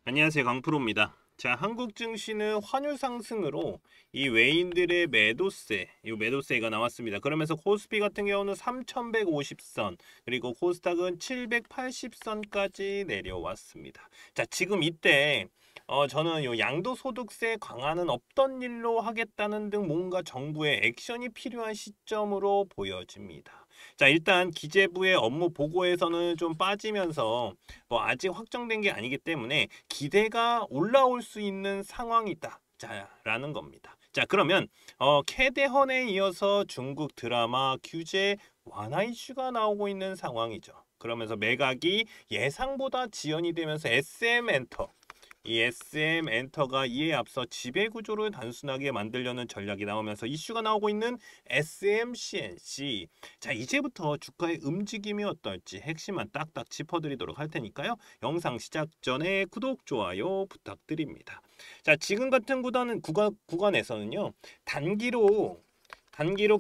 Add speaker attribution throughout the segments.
Speaker 1: 안녕하세요, 강프로입니다. 자, 한국 증시는 환율 상승으로 이 외인들의 매도세가 나왔습니다. 그러면서 코스피 같은 경우는 3,150선, 그리고 코스닥은 780선까지 내려왔습니다. 자, 지금 이때 저는 요 양도소득세 강화는 없던 일로 하겠다는 등 뭔가 정부의 액션이 필요한 시점으로 보여집니다. 자, 일단 기재부의 업무 보고에서는 좀 빠지면서 아직 확정된 게 아니기 때문에 기대가 올라올 수 있는 상황이다. 자, 라는 겁니다. 자, 그러면 캐대헌에 이어서 중국 드라마 규제 완화 이슈가 나오고 있는 상황이죠. 그러면서 매각이 예상보다 지연이 되면서 이 SM 엔터가 이에 앞서 지배구조를 단순하게 만들려는 전략이 나오면서 이슈가 나오고 있는 SMCNC. 자, 이제부터 주가의 움직임이 어떨지 핵심만 딱딱 짚어드리도록 할 테니까요. 영상 시작 전에 구독, 좋아요 부탁드립니다. 자, 지금 같은 구간에서는요. 단기로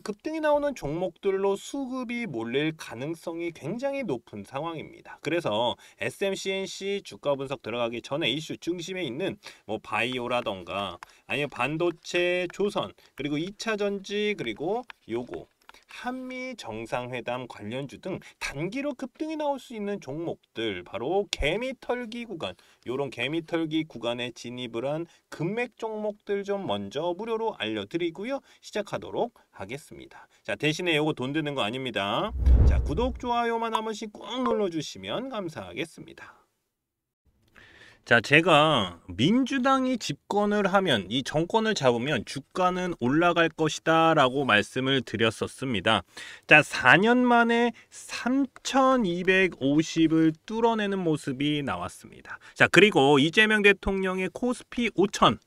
Speaker 1: 급등이 나오는 종목들로 수급이 몰릴 가능성이 굉장히 높은 상황입니다. 그래서 SMCNC 주가 분석 들어가기 전에 이슈 중심에 있는 바이오라던가 아니면 반도체, 조선, 그리고 2차 전지, 그리고 요거 한미 정상회담 관련주 등 단기로 급등이 나올 수 있는 종목들, 바로 개미털기 구간, 요런 개미털기 구간에 진입을 한 금맥 종목들 좀 먼저 무료로 알려드리고요. 시작하도록 하겠습니다. 자, 대신에 요거 돈 드는 거 아닙니다. 자, 구독, 좋아요만 한 번씩 꼭 눌러주시면 감사하겠습니다. 자, 제가 민주당이 집권을 하면, 이 정권을 잡으면 주가는 올라갈 것이다 라고 말씀을 드렸었습니다. 자, 4년 만에 3,250을 뚫어내는 모습이 나왔습니다. 자, 그리고 이재명 대통령의 코스피 5천,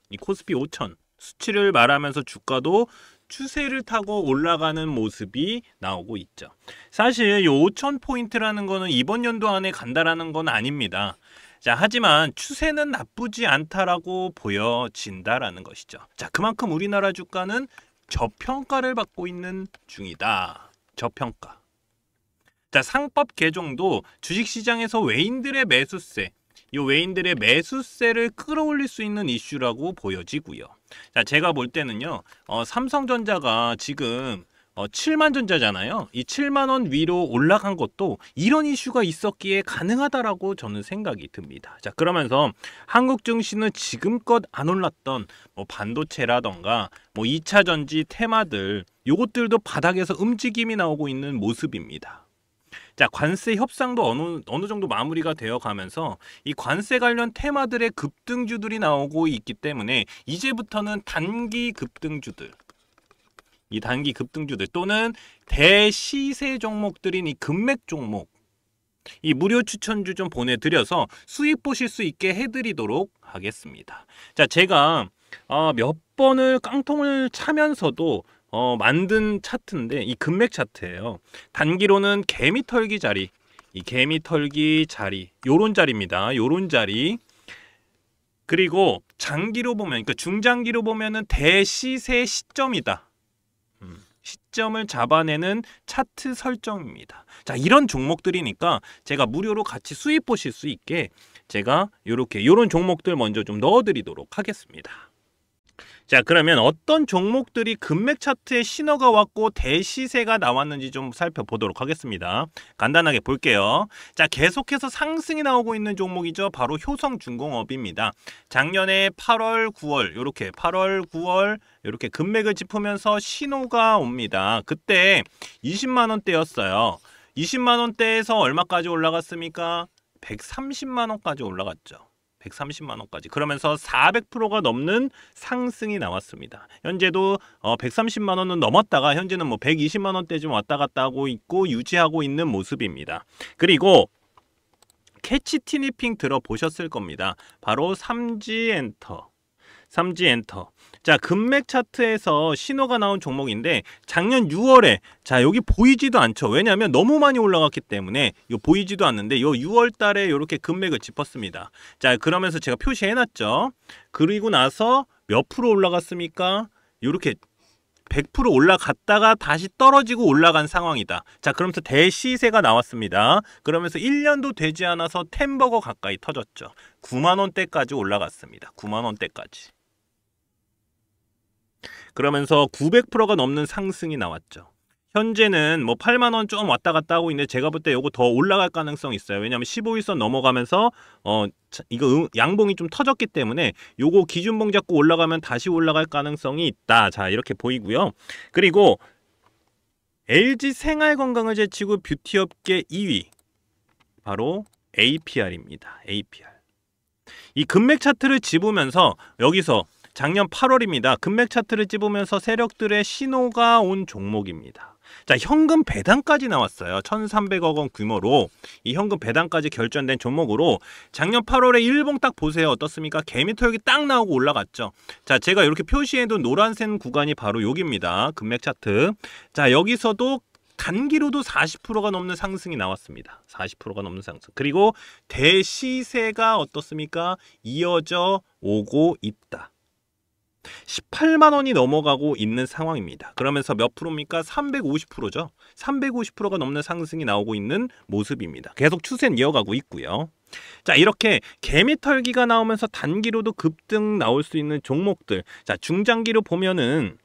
Speaker 1: 이 코스피 5천 수치를 말하면서 주가도 추세를 타고 올라가는 모습이 나오고 있죠. 사실 이 5,000포인트라는 거는 이번 연도 안에 간다라는 건 아닙니다. 자, 하지만 추세는 나쁘지 않다라고 보여진다라는 것이죠. 자, 그만큼 우리나라 주가는 저평가를 받고 있는 중이다. 저평가. 자, 상법 개정도 주식시장에서 외인들의 매수세를 끌어올릴 수 있는 이슈라고 보여지고요. 자, 제가 볼 때는요, 삼성전자가 지금 7만 전자잖아요. 이 7만 원 위로 올라간 것도 이런 이슈가 있었기에 가능하다라고 저는 생각이 듭니다. 자, 그러면서 한국 증시는 지금껏 안 올랐던 반도체라던가 2차 전지 테마들, 요것들도 바닥에서 움직임이 나오고 있는 모습입니다. 자, 관세 협상도 어느 정도 마무리가 되어 가면서 이 관세 관련 테마들의 급등주들이 나오고 있기 때문에 이제부터는 단기 급등주들 또는 대시세 종목들인 이 금맥 종목, 이 무료 추천주 좀 보내드려서 수익 보실 수 있게 해드리도록 하겠습니다. 자, 제가 몇 번을 깡통을 차면서도 만든 차트인데, 이 금맥 차트예요. 단기로는 개미털기 자리, 요런 자리입니다. 요런 자리. 그리고 장기로 보면, 그러니까 중장기로 보면은 대시세 시점이다. 시점을 잡아내는 차트 설정입니다. 자, 이런 종목들이니까 제가 무료로 같이 수익 보실 수 있게 제가 요런 종목들 먼저 좀 넣어드리도록 하겠습니다. 자, 그러면 어떤 종목들이 금맥 차트에 신호가 왔고 대시세가 나왔는지 좀 살펴보도록 하겠습니다. 간단하게 볼게요. 자, 계속해서 상승이 나오고 있는 종목이죠. 바로 효성중공업입니다. 작년에 8월, 9월 이렇게 금맥을 짚으면서 신호가 옵니다. 그때 20만 원대였어요. 20만 원대에서 얼마까지 올라갔습니까? 130만 원까지 올라갔죠. 130만 원까지. 그러면서 400%가 넘는 상승이 나왔습니다. 현재도 130만 원은 넘었다가 현재는 120만 원대 좀 왔다 갔다 하고 있고 유지하고 있는 모습입니다. 그리고 캐치 티니핑 들어보셨을 겁니다. 바로 삼지엔터. 자, 금맥 차트에서 신호가 나온 종목인데 작년 6월에 자, 여기 보이지도 않죠. 왜냐하면 너무 많이 올라갔기 때문에 보이지도 않는데 요 6월 달에 이렇게 금맥을 짚었습니다. 자, 그러면서 제가 표시해 놨죠. 그리고 나서 몇 프로 올라갔습니까? 이렇게 100% 올라갔다가 다시 떨어지고 올라간 상황이다. 자, 그러면서 대시세가 나왔습니다. 그러면서 1년도 되지 않아서 템버거 가까이 터졌죠. 9만 원대까지 올라갔습니다. 9만 원대까지. 그러면서 900%가 넘는 상승이 나왔죠. 현재는 뭐 8만 원 좀 왔다 갔다 하고 있는데 제가 볼 때 요거 더 올라갈 가능성이 있어요. 왜냐하면 15일선 넘어가면서 이거 양봉이 좀 터졌기 때문에 요거 기준봉 잡고 올라가면 다시 올라갈 가능성이 있다. 자, 이렇게 보이고요. 그리고 LG 생활건강을 제치고 뷰티업계 2위 바로 APR입니다. APR. 이 금맥 차트를 집으면서 여기서 작년 8월입니다. 금맥 차트를 집으면서 세력들의 신호가 온 종목입니다. 자, 현금 배당까지 나왔어요. 1,300억 원 규모로 이 현금 배당까지 결정된 종목으로 작년 8월에 일봉 딱 보세요. 어떻습니까? 개미털기 딱 나오고 올라갔죠. 자, 제가 이렇게 표시해둔 노란색 구간이 바로 여기입니다. 금맥 차트. 자, 여기서도 단기로도 40%가 넘는 상승이 나왔습니다. 40%가 넘는 상승. 그리고 대시세가 어떻습니까? 이어져 오고 있다. 18만 원이 넘어가고 있는 상황입니다. 그러면서 몇 프로입니까? 350%죠. 350%가 넘는 상승이 나오고 있는 모습입니다. 계속 추세는 이어가고 있고요. 자, 이렇게 개미털기가 나오면서 단기로도 급등 나올 수 있는 종목들. 자, 중장기로 보면은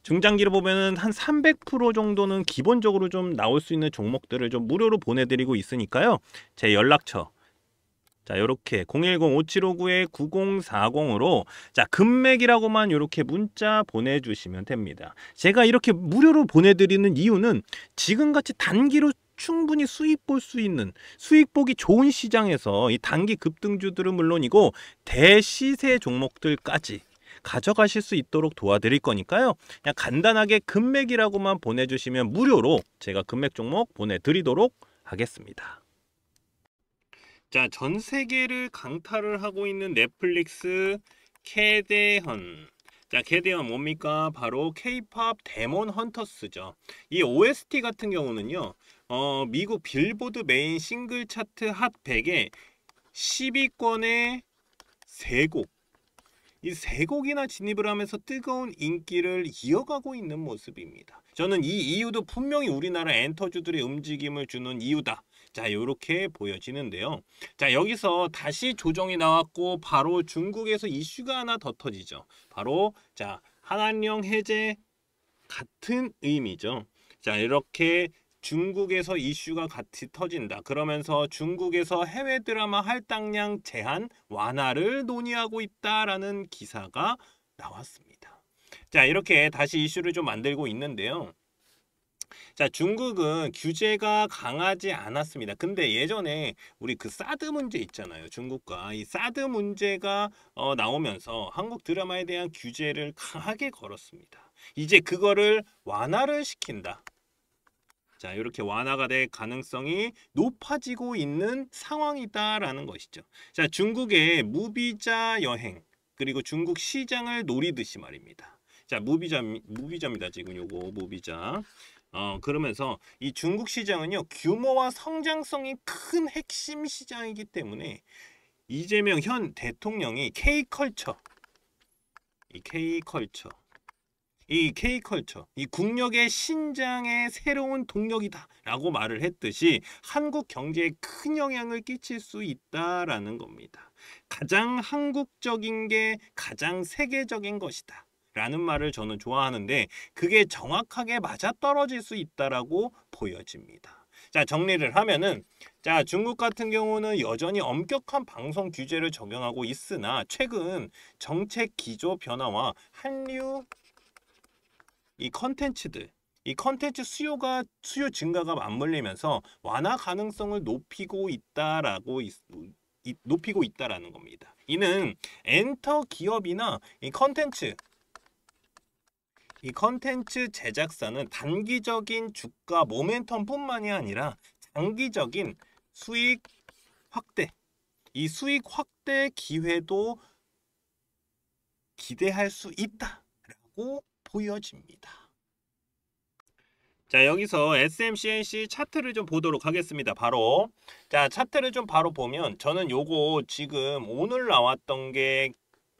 Speaker 1: 한 300% 정도는 기본적으로 좀 나올 수 있는 종목들을 좀 무료로 보내드리고 있으니까요. 제 연락처. 자, 이렇게 010-5759-9040으로 자, 금맥이라고만 이렇게 문자 보내주시면 됩니다. 제가 이렇게 무료로 보내드리는 이유는 지금같이 단기로 충분히 수익 볼 수 있는, 수익 보기 좋은 시장에서 이 단기 급등주들은 물론이고 대시세 종목들까지 가져가실 수 있도록 도와드릴 거니까요. 그냥 간단하게 금맥이라고만 보내주시면 무료로 제가 금맥 종목 보내드리도록 하겠습니다. 자, 전 세계를 강타를 하고 있는 넷플릭스 캐대헌. 자, 캐대헌 뭡니까? 바로 K-팝 데몬 헌터스죠. 이 OST 같은 경우는요. 미국 빌보드 메인 싱글 차트 핫 100에 10위권에 3곡. 이 3곡이나 진입을 하면서 뜨거운 인기를 이어가고 있는 모습입니다. 저는 이 이유도 분명히 우리나라 엔터주들의 움직임을 주는 이유다. 자, 요렇게 보여지는데요. 자, 여기서 다시 조정이 나왔고 바로 중국에서 이슈가 하나 더 터지죠. 바로 자, 한한령 해제 같은 의미죠. 자, 이렇게 중국에서 이슈가 같이 터진다. 그러면서 중국에서 해외 드라마 할당량 제한 완화를 논의하고 있다라는 기사가 나왔습니다. 자, 이렇게 다시 이슈를 좀 만들고 있는데요. 자, 중국은 규제가 강하지 않았습니다. 근데 예전에 우리 그 사드 문제 있잖아요. 중국과 이 사드 문제가 나오면서 한국 드라마에 대한 규제를 강하게 걸었습니다. 이제 그거를 완화를 시킨다. 자, 이렇게 완화가 될 가능성이 높아지고 있는 상황이다라는 것이죠. 자, 중국의 무비자 여행 그리고 중국 시장을 노리듯이 말입니다. 자, 무비자입니다. 지금 요거 무비자. 그러면서 이 중국 시장은요, 규모와 성장성이 큰 핵심 시장이기 때문에 이재명 현 대통령이 K컬처, 이 국력의 신장의 새로운 동력이다 라고 말을 했듯이 한국 경제에 큰 영향을 끼칠 수 있다라는 겁니다. 가장 한국적인 게 가장 세계적인 것이다 라는 말을 저는 좋아하는데 그게 정확하게 맞아떨어질 수 있다라고 보여집니다. 자, 정리를 하면은 자, 중국 같은 경우는 여전히 엄격한 방송 규제를 적용하고 있으나 최근 정책 기조 변화와 한류 이 컨텐츠 수요 증가가 맞물리면서 완화 가능성을 높이고 있다라는 겁니다. 이는 엔터 기업이나 이 컨텐츠 제작사는 단기적인 주가 모멘텀뿐만이 아니라 장기적인 수익 확대, 이 수익 확대 기회도 기대할 수 있다라고 보여집니다. 자, 여기서 SMCNC 차트를 좀 보도록 하겠습니다. 바로 자, 차트를 좀 바로 보면 저는 요거 지금 오늘 나왔던 게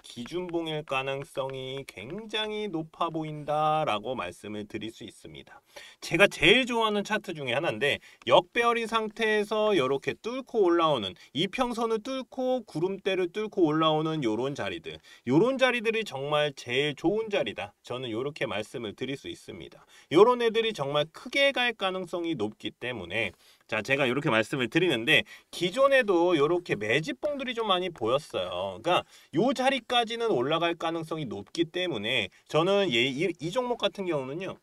Speaker 1: 기준봉일 가능성이 굉장히 높아 보인다라고 말씀을 드릴 수 있습니다. 제가 제일 좋아하는 차트 중에 하나인데 역배열이 상태에서 이렇게 뚫고 올라오는 이평선을 뚫고 구름대를 뚫고 올라오는 요런 자리들, 요런 자리들이 정말 제일 좋은 자리다. 저는 이렇게 말씀을 드릴 수 있습니다. 요런 애들이 정말 크게 갈 가능성이 높기 때문에 자, 제가 이렇게 말씀을 드리는데 기존에도 이렇게 매집봉들이 좀 많이 보였어요. 그러니까 요 자리까지는 올라갈 가능성이 높기 때문에 저는 이 종목 같은 경우는요.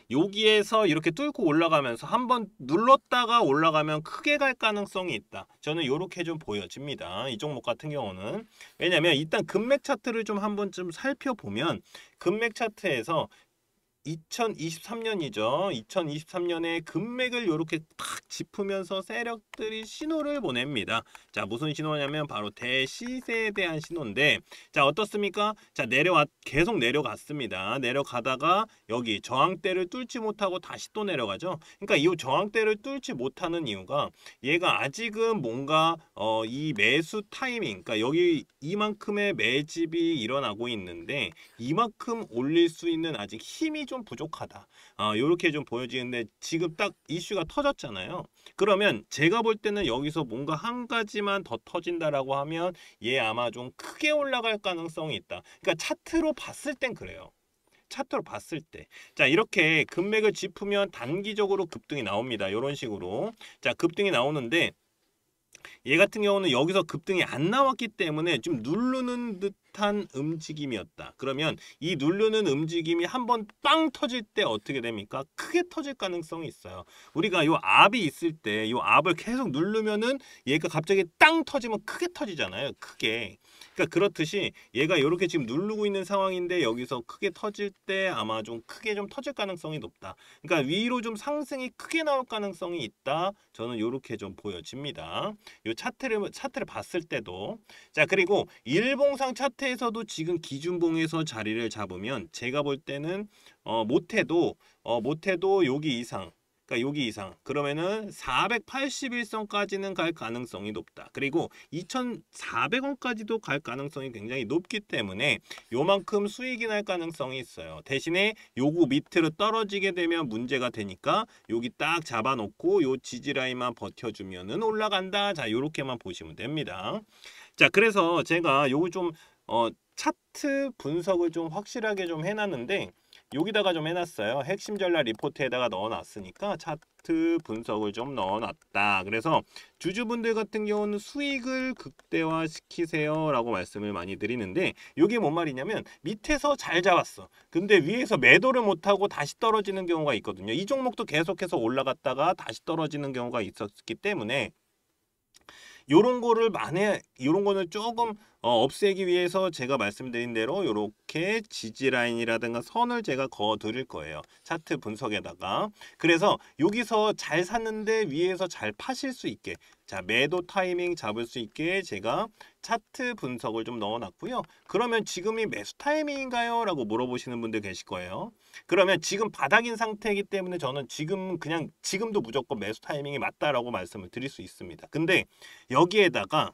Speaker 1: 여기에서 이렇게 뚫고 올라가면서 한번 눌렀다가 올라가면 크게 갈 가능성이 있다. 저는 이렇게 좀 보여집니다. 이 종목 같은 경우는. 왜냐면 일단 금맥 차트를 좀 한번 좀 살펴보면 금맥 차트에서 2023년이죠. 2023년에 금맥을 이렇게 탁 짚으면서 세력들이 신호를 보냅니다. 자, 무슨 신호냐면 바로 대시세에 대한 신호인데 자, 어떻습니까? 자, 계속 내려갔습니다. 내려가다가 여기 저항대를 뚫지 못하고 다시 또 내려가죠. 그러니까 이 저항대를 뚫지 못하는 이유가 얘가 아직은 뭔가 이 매수 타이밍, 그러니까 여기 이만큼의 매집이 일어나고 있는데 이만큼 올릴 수 있는 아직 힘이 좀 부족하다. 이렇게 좀 보여지는데 지금 딱 이슈가 터졌잖아요. 그러면 제가 볼 때는 여기서 뭔가 한 가지만 더 터진다라고 하면 얘 아마 좀 크게 올라갈 가능성이 있다. 그러니까 차트로 봤을 땐 그래요. 차트로 봤을 때. 자, 이렇게 금맥을 짚으면 단기적으로 급등이 나옵니다. 이런 식으로. 자, 급등이 나오는데 얘 같은 경우는 여기서 급등이 안 나왔기 때문에 좀 누르는 듯한 움직임이었다. 그러면 이 누르는 움직임이 한번 빵 터질 때 어떻게 됩니까? 크게 터질 가능성이 있어요. 우리가 요 압이 있을 때 요 압을 계속 누르면은 얘가 갑자기 땅 터지면 크게 터지잖아요. 크게. 그러니까 그렇듯이 얘가 이렇게 지금 누르고 있는 상황인데 여기서 크게 터질 때 아마 좀 크게 좀 터질 가능성이 높다. 그러니까 위로 좀 상승이 크게 나올 가능성이 있다. 저는 이렇게 좀 보여집니다. 요 차트를 봤을 때도 자, 그리고 일봉상 차트에서도 지금 기준봉에서 자리를 잡으면 제가 볼 때는 못해도 여기 이상, 그러니까 여기 이상 그러면은 481선까지는 갈 가능성이 높다. 그리고 2,400원까지도 갈 가능성이 굉장히 높기 때문에 요만큼 수익이 날 가능성이 있어요. 대신에 요거 밑으로 떨어지게 되면 문제가 되니까 여기 딱 잡아놓고 요 지지라인만 버텨주면은 올라간다. 자, 요렇게만 보시면 됩니다. 자, 그래서 제가 요거 좀 차트 분석을 좀 확실하게 좀 해놨는데 여기다가 좀 해놨어요. 핵심 전략 리포트에다가 넣어놨으니까 차트 분석을 좀 넣어놨다. 그래서 주주분들 같은 경우는 수익을 극대화시키세요 라고 말씀을 많이 드리는데 이게 뭔 말이냐면 밑에서 잘 잡았어. 근데 위에서 매도를 못하고 다시 떨어지는 경우가 있거든요. 이 종목도 계속해서 올라갔다가 다시 떨어지는 경우가 있었기 때문에 요런 거는 조금 없애기 위해서 제가 말씀드린 대로 이렇게 지지라인이라든가 선을 제가 그어 드릴 거예요. 차트 분석에다가. 그래서 여기서 잘 샀는데 위에서 잘 파실 수 있게 자, 매도 타이밍 잡을 수 있게 제가 차트 분석을 좀 넣어놨고요. 그러면 지금이 매수 타이밍인가요? 라고 물어보시는 분들 계실 거예요. 그러면 지금 바닥인 상태이기 때문에 저는 지금도 무조건 매수 타이밍이 맞다라고 말씀을 드릴 수 있습니다. 근데 여기에다가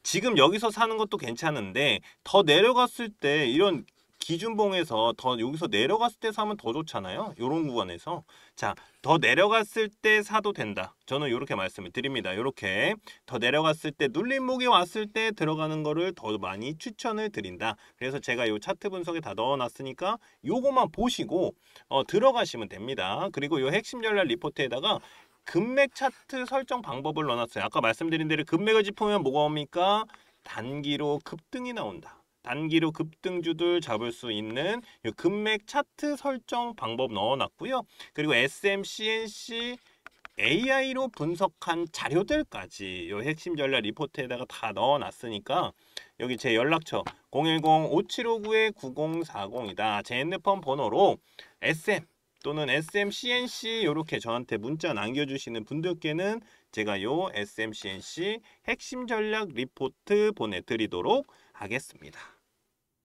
Speaker 1: 지금 여기서 사는 것도 괜찮은데 더 내려갔을 때 이런 기준봉에서 더 여기서 내려갔을 때 사면 더 좋잖아요. 이런 구간에서. 자, 더 내려갔을 때 사도 된다. 저는 이렇게 말씀을 드립니다. 이렇게 더 내려갔을 때 눌림목이 왔을 때 들어가는 거를 더 많이 추천을 드린다. 그래서 제가 이 차트 분석에 다 넣어놨으니까 요거만 보시고 들어가시면 됩니다. 그리고 이 핵심 전략 리포트에다가 금맥 차트 설정 방법을 넣어놨어요. 아까 말씀드린 대로 금맥을 짚으면 뭐가 옵니까? 단기로 급등이 나온다. 단기로 급등주들 잡을 수 있는 이 금맥 차트 설정 방법 넣어놨고요. 그리고 SM, CNC, AI로 분석한 자료들까지 이 핵심 전략 리포트에다가 다 넣어놨으니까 여기 제 연락처 010-5759-9040이다. 제 핸드폰 번호로 SM 또는 SM, CNC 이렇게 저한테 문자 남겨주시는 분들께는 제가 요 SM, CNC 핵심 전략 리포트 보내드리도록 하겠습니다.